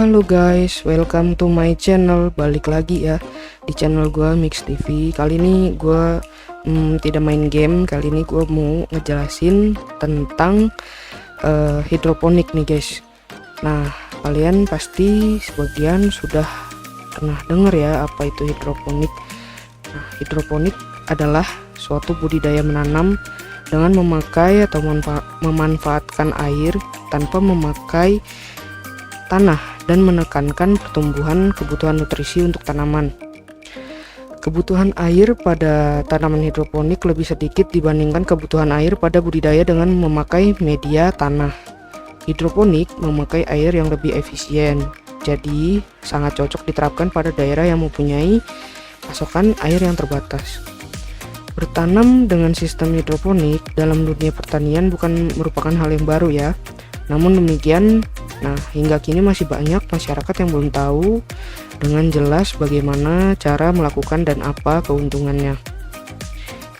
Halo guys, welcome to my channel. Balik lagi ya di channel gua Mix TV. Kali ini gua tidak main game. Kali ini gua mau ngejelasin tentang hidroponik nih guys. Nah, kalian pasti sebagian sudah pernah dengar ya apa itu hidroponik. Nah, hidroponik adalah suatu budidaya menanam dengan memakai atau memanfaatkan air tanpa memakai tanah dan menekankan pertumbuhan kebutuhan nutrisi untuk tanaman. Kebutuhan air pada tanaman hidroponik lebih sedikit dibandingkan kebutuhan air pada budidaya dengan memakai media tanah. Hidroponik memakai air yang lebih efisien, jadi sangat cocok diterapkan pada daerah yang mempunyai pasokan air yang terbatas. Bertanam dengan sistem hidroponik dalam dunia pertanian bukan merupakan hal yang baru ya. Namun demikian, hingga kini masih banyak masyarakat yang belum tahu dengan jelas bagaimana cara melakukan dan apa keuntungannya.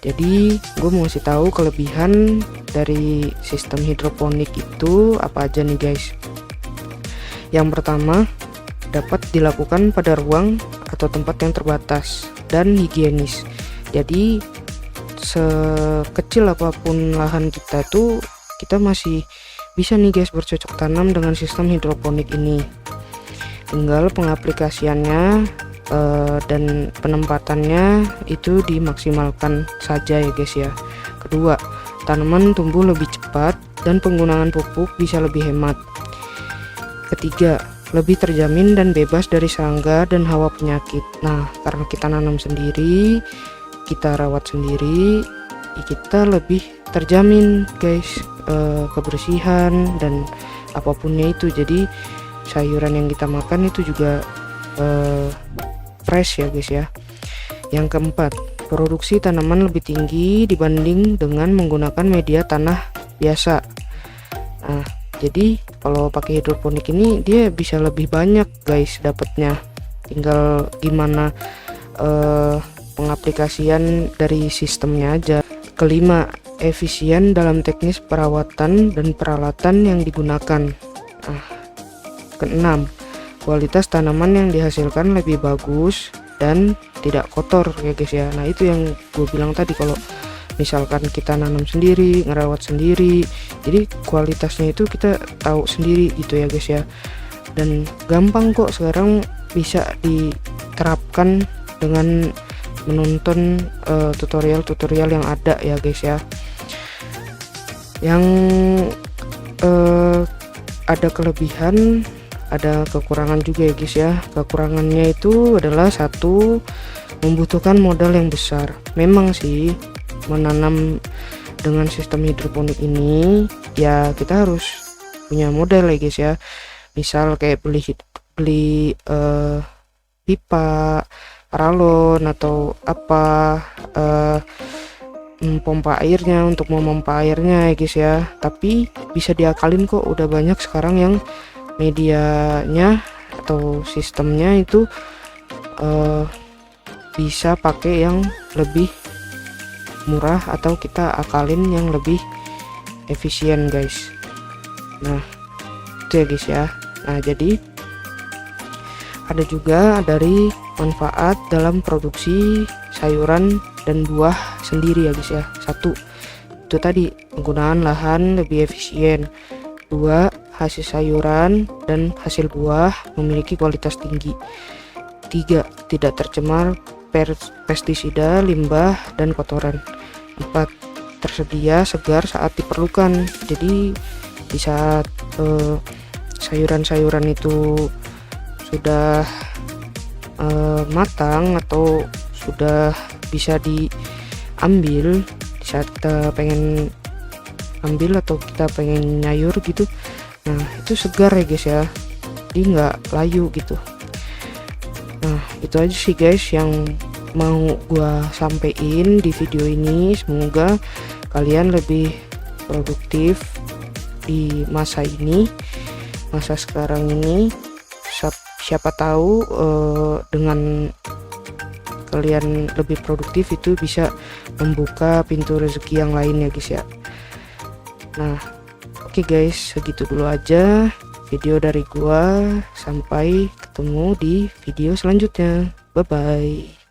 Jadi, gue mau kasih tahu kelebihan dari sistem hidroponik itu apa aja nih guys. Yang pertama, dapat dilakukan pada ruang atau tempat yang terbatas dan higienis. Jadi, sekecil apapun lahan kita tuh, kita masih bisa nih guys bercocok tanam dengan sistem hidroponik ini. Tinggal pengaplikasiannya dan penempatannya itu dimaksimalkan saja ya guys ya. Kedua, tanaman tumbuh lebih cepat dan penggunaan pupuk bisa lebih hemat. Ketiga, lebih terjamin dan bebas dari serangga dan hawa penyakit. Nah, karena kita nanam sendiri, kita rawat sendiri, kita lebih terjamin guys kebersihan dan apapunnya itu. Jadi sayuran yang kita makan itu juga fresh ya guys ya. Yang keempat, produksi tanaman lebih tinggi dibanding dengan menggunakan media tanah biasa. Nah, jadi kalau pakai hidroponik ini dia bisa lebih banyak guys dapatnya. Tinggal gimana pengaplikasian dari sistemnya aja. Kelima, efisien dalam teknis perawatan dan peralatan yang digunakan. Keenam, kualitas tanaman yang dihasilkan lebih bagus dan tidak kotor ya guys ya. Nah, itu yang gue bilang tadi, kalau misalkan kita nanam sendiri, ngerawat sendiri, jadi kualitasnya itu kita tahu sendiri gitu ya guys ya. Dan gampang kok sekarang bisa diterapkan dengan menonton tutorial-tutorial yang ada ya guys ya. Yang ada kelebihan, ada kekurangan juga ya guys ya. Kekurangannya itu adalah satu, membutuhkan modal yang besar. Memang sih menanam dengan sistem hidroponik ini ya kita harus punya modal ya guys ya. Misal kayak beli pipa, paralon atau apa, pompa airnya untuk memompa airnya ya guys ya. Tapi bisa diakalin kok, udah banyak sekarang yang medianya atau sistemnya itu bisa pakai yang lebih murah atau kita akalin yang lebih efisien guys. Nah, itu ya guys ya. Nah, jadi ada juga dari manfaat dalam produksi sayuran dan buah sendiri ya guys ya. Satu, itu tadi penggunaan lahan lebih efisien. Dua, hasil sayuran dan hasil buah memiliki kualitas tinggi. Tiga, tidak tercemar pestisida, limbah dan kotoran. Empat, tersedia segar saat diperlukan. Jadi di saat sayuran-sayuran itu sudah matang atau sudah bisa diambil, di saat kita pengen ambil atau kita pengen nyayur gitu, nah itu segar ya guys ya, jadi nggak layu gitu. Nah, itu aja sih guys yang mau gua sampein di video ini. Semoga kalian lebih produktif di masa ini, masa sekarang ini. Siapa tahu dengan kalian lebih produktif itu bisa membuka pintu rezeki yang lain ya guys ya. Nah, oke guys, segitu dulu aja video dari gua. Sampai ketemu di video selanjutnya. Bye bye.